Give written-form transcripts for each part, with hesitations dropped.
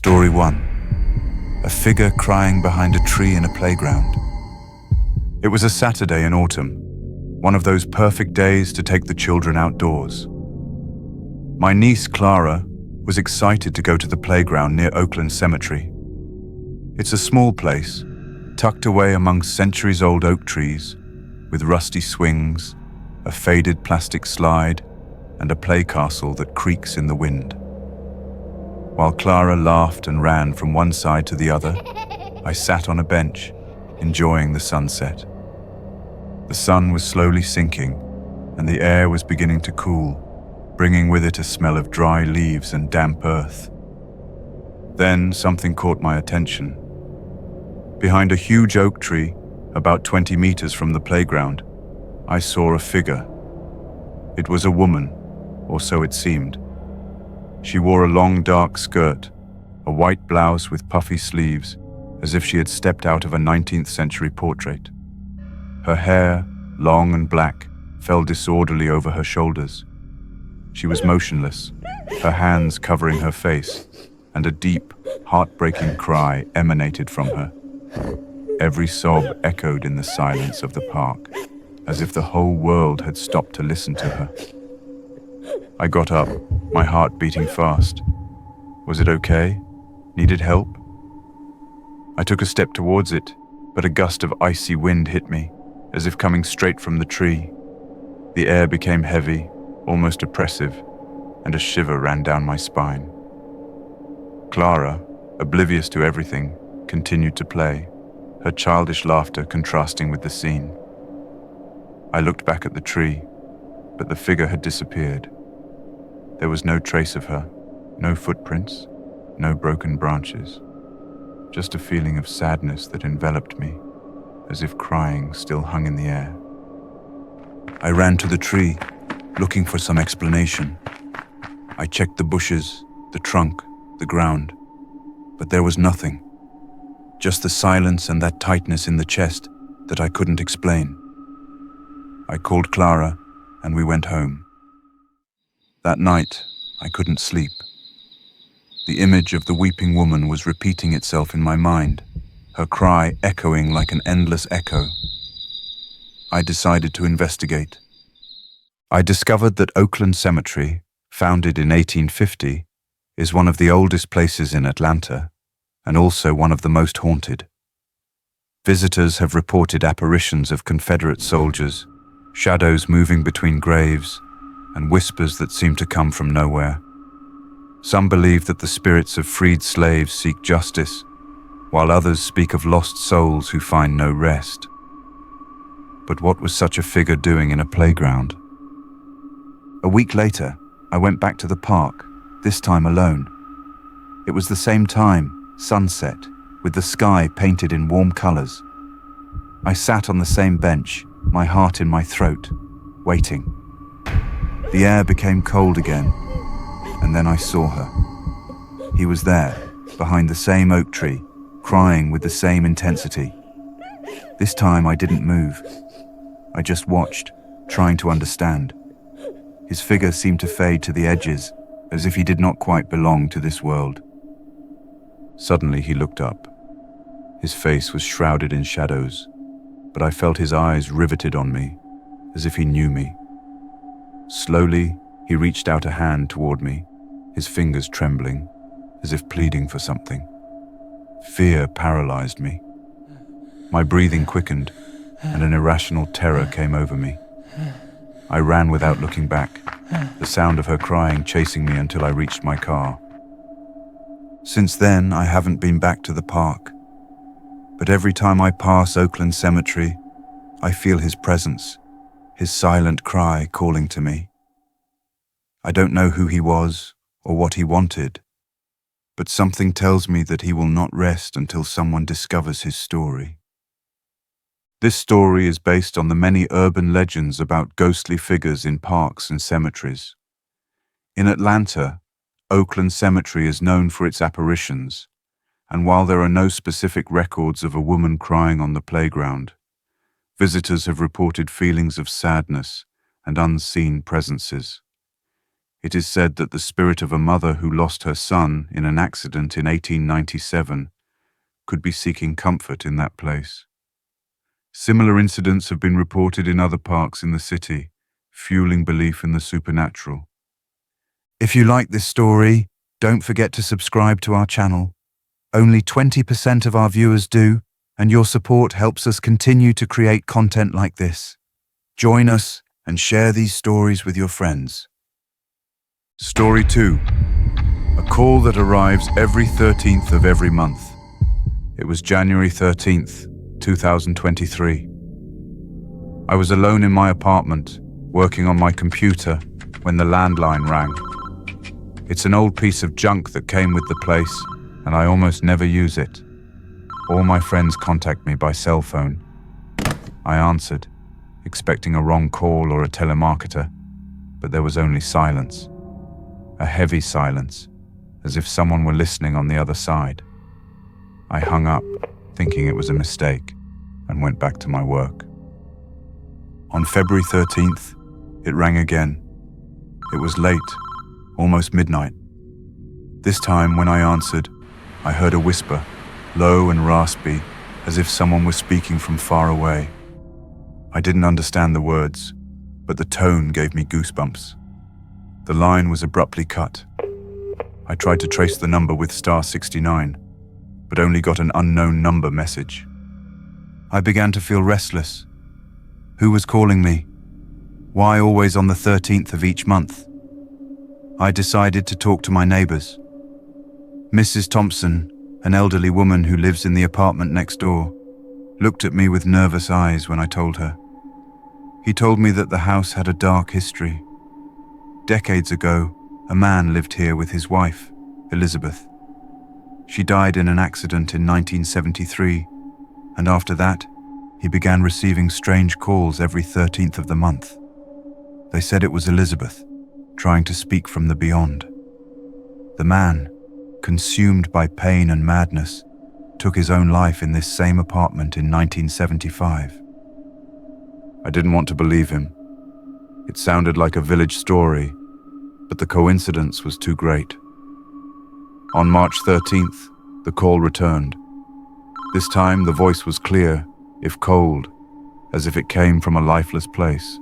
Story 1. A figure crying behind a tree in a playground. It was a Saturday in autumn, one of those perfect days to take the children outdoors. My niece Clara was excited to go to the playground near Oakland Cemetery. It's a small place, tucked away among centuries-old oak trees, with rusty swings, a faded plastic slide, and a play castle that creaks in the wind. While Clara laughed and ran from one side to the other, I sat on a bench, enjoying the sunset. The sun was slowly sinking, and the air was beginning to cool, bringing with it a smell of dry leaves and damp earth. Then something caught my attention. Behind a huge oak tree, about 20 meters from the playground, I saw a figure. It was a woman, or so it seemed. She wore a long dark skirt, a white blouse with puffy sleeves, as if she had stepped out of a 19th century portrait. Her hair, long and black, fell disorderly over her shoulders. She was motionless, her hands covering her face, and a deep, heartbreaking cry emanated from her. Every sob echoed in the silence of the park, as if the whole world had stopped to listen to her. I got up, my heart beating fast. Was it okay? Needed help? I took a step towards it, but a gust of icy wind hit me, as if coming straight from the tree. The air became heavy, almost oppressive, and a shiver ran down my spine. Clara, oblivious to everything, continued to play, her childish laughter contrasting with the scene. I looked back at the tree, but the figure had disappeared. There was no trace of her, no footprints, no broken branches. Just a feeling of sadness that enveloped me, as if crying still hung in the air. I ran to the tree, looking for some explanation. I checked the bushes, the trunk, the ground, but there was nothing. Just the silence and that tightness in the chest that I couldn't explain. I called Clara, and we went home. That night, I couldn't sleep. The image of the weeping woman was repeating itself in my mind, her cry echoing like an endless echo. I decided to investigate. I discovered that Oakland Cemetery, founded in 1850, is one of the oldest places in Atlanta, and also one of the most haunted. Visitors have reported apparitions of Confederate soldiers, shadows moving between graves, and whispers that seem to come from nowhere. Some believe that the spirits of freed slaves seek justice, while others speak of lost souls who find no rest. But what was such a figure doing in a playground? A week later, I went back to the park, this time alone. It was the same time, sunset, with the sky painted in warm colors. I sat on the same bench, my heart in my throat, waiting. The air became cold again, and then I saw her. He was there, behind the same oak tree, crying with the same intensity. This time I didn't move. I just watched, trying to understand. His figure seemed to fade to the edges, as if he did not quite belong to this world. Suddenly he looked up. His face was shrouded in shadows, but I felt his eyes riveted on me, as if he knew me. Slowly, he reached out a hand toward me, his fingers trembling, as if pleading for something. Fear paralyzed me. My breathing quickened, and an irrational terror came over me. I ran without looking back, the sound of her crying chasing me until I reached my car. Since then, I haven't been back to the park. But every time I pass Oakland Cemetery, I feel his presence, his silent cry calling to me. I don't know who he was or what he wanted, but something tells me that he will not rest until someone discovers his story. This story is based on the many urban legends about ghostly figures in parks and cemeteries. In Atlanta, Oakland Cemetery is known for its apparitions, and while there are no specific records of a woman crying on the playground, visitors have reported feelings of sadness and unseen presences. It is said that the spirit of a mother who lost her son in an accident in 1897 could be seeking comfort in that place. Similar incidents have been reported in other parks in the city, fueling belief in the supernatural. If you like this story, don't forget to subscribe to our channel. Only 20% of our viewers do, and your support helps us continue to create content like this. Join us and share these stories with your friends. Story 2. A call that arrives every 13th of every month. It was January 13th, 2023. I was alone in my apartment, working on my computer, when the landline rang. It's an old piece of junk that came with the place, and I almost never use it. All my friends contact me by cell phone. I answered, expecting a wrong call or a telemarketer, but there was only silence. A heavy silence, as if someone were listening on the other side. I hung up, thinking it was a mistake, and went back to my work. On February 13th, it rang again. It was late, almost midnight. This time, when I answered, I heard a whisper, low and raspy, as if someone was speaking from far away. I didn't understand the words, but the tone gave me goosebumps. The line was abruptly cut. I tried to trace the number with *69, but only got an unknown number message. I began to feel restless. Who was calling me? Why always on the 13th of each month? I decided to talk to my neighbors. Mrs. Thompson, an elderly woman who lives in the apartment next door, looked at me with nervous eyes when I told her. He told me that the house had a dark history. Decades ago, a man lived here with his wife, Elizabeth. She died in an accident in 1973, and after that, he began receiving strange calls every 13th of the month. They said it was Elizabeth, trying to speak from the beyond. The man, consumed by pain and madness, took his own life in this same apartment in 1975. I didn't want to believe him. It sounded like a village story, but the coincidence was too great. On March 13th, the call returned. This time, the voice was clear, if cold, as if it came from a lifeless place.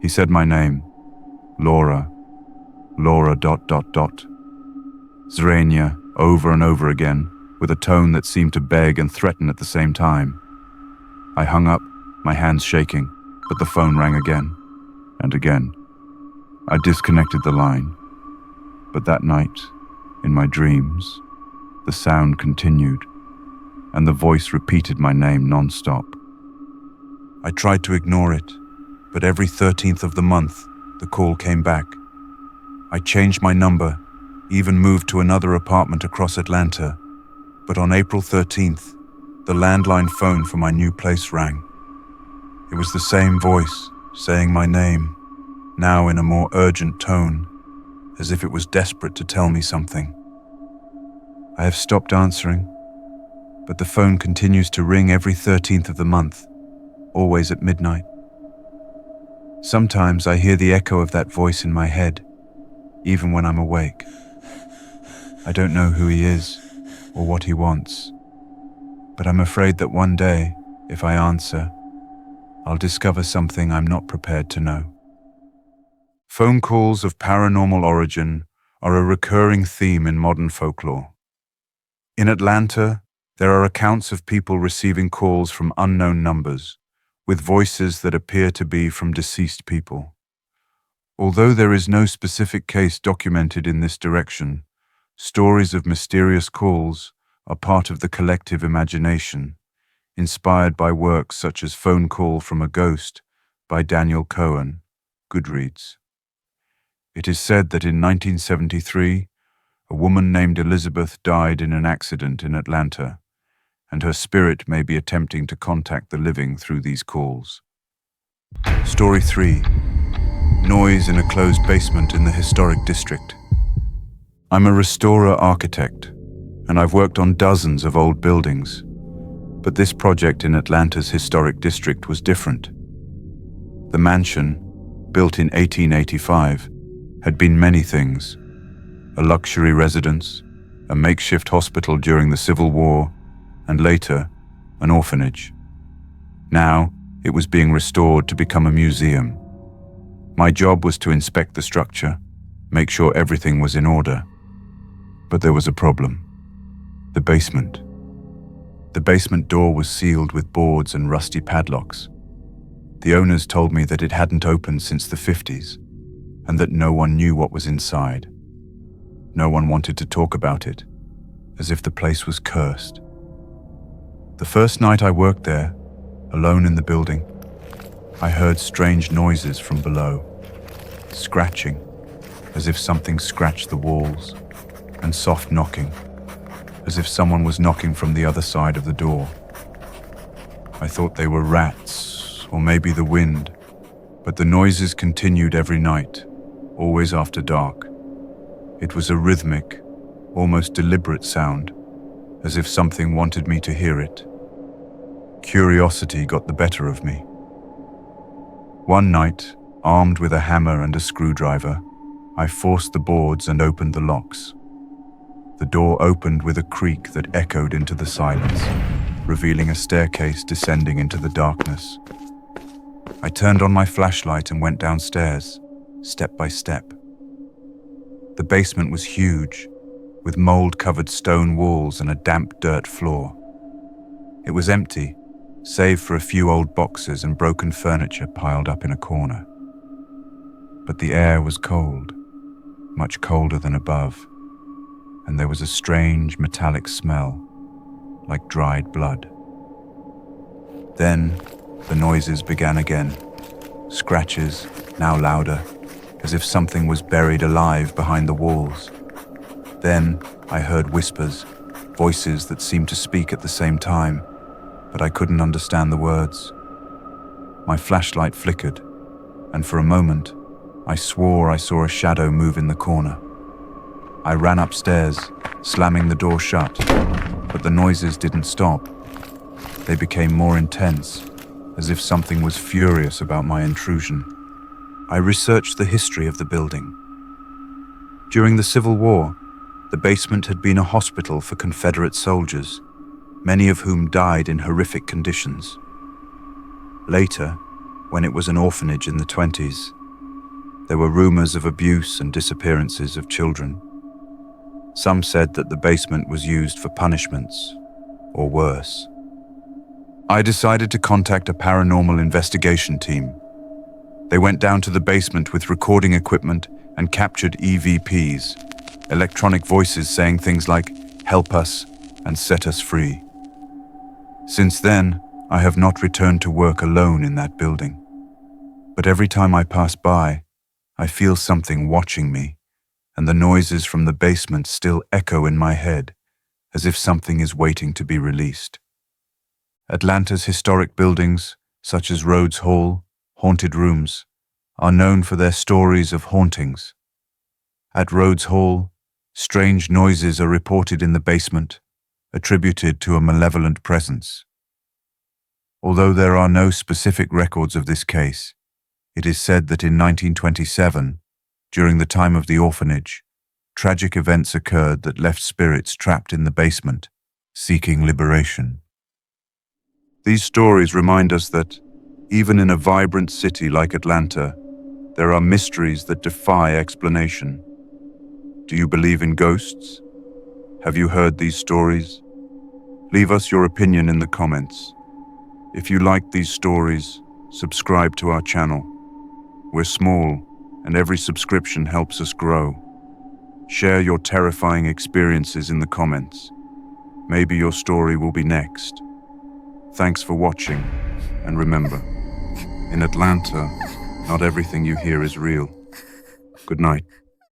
He said my name, Laura. Zrenia, over and over again, with a tone that seemed to beg and threaten at the same time. I hung up, my hands shaking, but the phone rang again, and again. I disconnected the line, but that night, in my dreams, the sound continued, and the voice repeated my name non-stop. I tried to ignore it, but every 13th of the month, the call came back. I changed my number, even moved to another apartment across Atlanta, but on April 13th, the landline phone for my new place rang. It was the same voice, saying my name, now in a more urgent tone, as if it was desperate to tell me something. I have stopped answering, but the phone continues to ring every 13th of the month, always at midnight. Sometimes I hear the echo of that voice in my head, even when I'm awake. I don't know who he is or what he wants, but I'm afraid that one day, if I answer, I'll discover something I'm not prepared to know. Phone calls of paranormal origin are a recurring theme in modern folklore. In Atlanta, there are accounts of people receiving calls from unknown numbers, with voices that appear to be from deceased people. Although there is no specific case documented in this direction, stories of mysterious calls are part of the collective imagination, inspired by works such as Phone Call from a Ghost by Daniel Cohen, Goodreads. It is said that in 1973, a woman named Elizabeth died in an accident in Atlanta, and her spirit may be attempting to contact the living through these calls. Story 3. Noise in a closed basement in the historic district. I'm a restorer architect, and I've worked on dozens of old buildings, but this project in Atlanta's historic district was different. The mansion, built in 1885, had been many things: a luxury residence, a makeshift hospital during the Civil War, and later, an orphanage. Now, it was being restored to become a museum. My job was to inspect the structure, make sure everything was in order. But there was a problem. The basement. The basement door was sealed with boards and rusty padlocks. The owners told me that it hadn't opened since the 50s, and that no one knew what was inside. No one wanted to talk about it, as if the place was cursed. The first night I worked there, alone in the building, I heard strange noises from below, scratching, as if something scratched the walls, and soft knocking, as if someone was knocking from the other side of the door. I thought they were rats, or maybe the wind, but the noises continued every night, always after dark. It was a rhythmic, almost deliberate sound, as if something wanted me to hear it. Curiosity got the better of me. One night, armed with a hammer and a screwdriver, I forced the boards and opened the locks. The door opened with a creak that echoed into the silence, revealing a staircase descending into the darkness. I turned on my flashlight and went downstairs, step by step. The basement was huge, with mold-covered stone walls and a damp dirt floor. It was empty, save for a few old boxes and broken furniture piled up in a corner. But the air was cold, much colder than above, and there was a strange metallic smell, like dried blood. Then the noises began again, scratches, now louder, as if something was buried alive behind the walls. Then I heard whispers, voices that seemed to speak at the same time, but I couldn't understand the words. My flashlight flickered, and for a moment, I swore I saw a shadow move in the corner. I ran upstairs, slamming the door shut, but the noises didn't stop. They became more intense, as if something was furious about my intrusion. I researched the history of the building. During the Civil War, the basement had been a hospital for Confederate soldiers, many of whom died in horrific conditions. Later, when it was an orphanage in the 20s, there were rumors of abuse and disappearances of children. Some said that the basement was used for punishments, or worse. I decided to contact a paranormal investigation team. They went down to the basement with recording equipment and captured EVPs, electronic voices saying things like, "Help us," and "Set us free." Since then, I have not returned to work alone in that building. But every time I pass by, I feel something watching me, and the noises from the basement still echo in my head, as if something is waiting to be released. Atlanta's historic buildings, such as Rhodes Hall, haunted rooms, are known for their stories of hauntings. At Rhodes Hall, strange noises are reported in the basement, attributed to a malevolent presence. Although there are no specific records of this case, it is said that in 1927, during the time of the orphanage, tragic events occurred that left spirits trapped in the basement, seeking liberation. These stories remind us that, even in a vibrant city like Atlanta, there are mysteries that defy explanation. Do you believe in ghosts? Have you heard these stories? Leave us your opinion in the comments. If you like these stories, subscribe to our channel. We're small, and every subscription helps us grow. Share your terrifying experiences in the comments. Maybe your story will be next. Thanks for watching, and remember, in Atlanta, not everything you hear is real. Good night.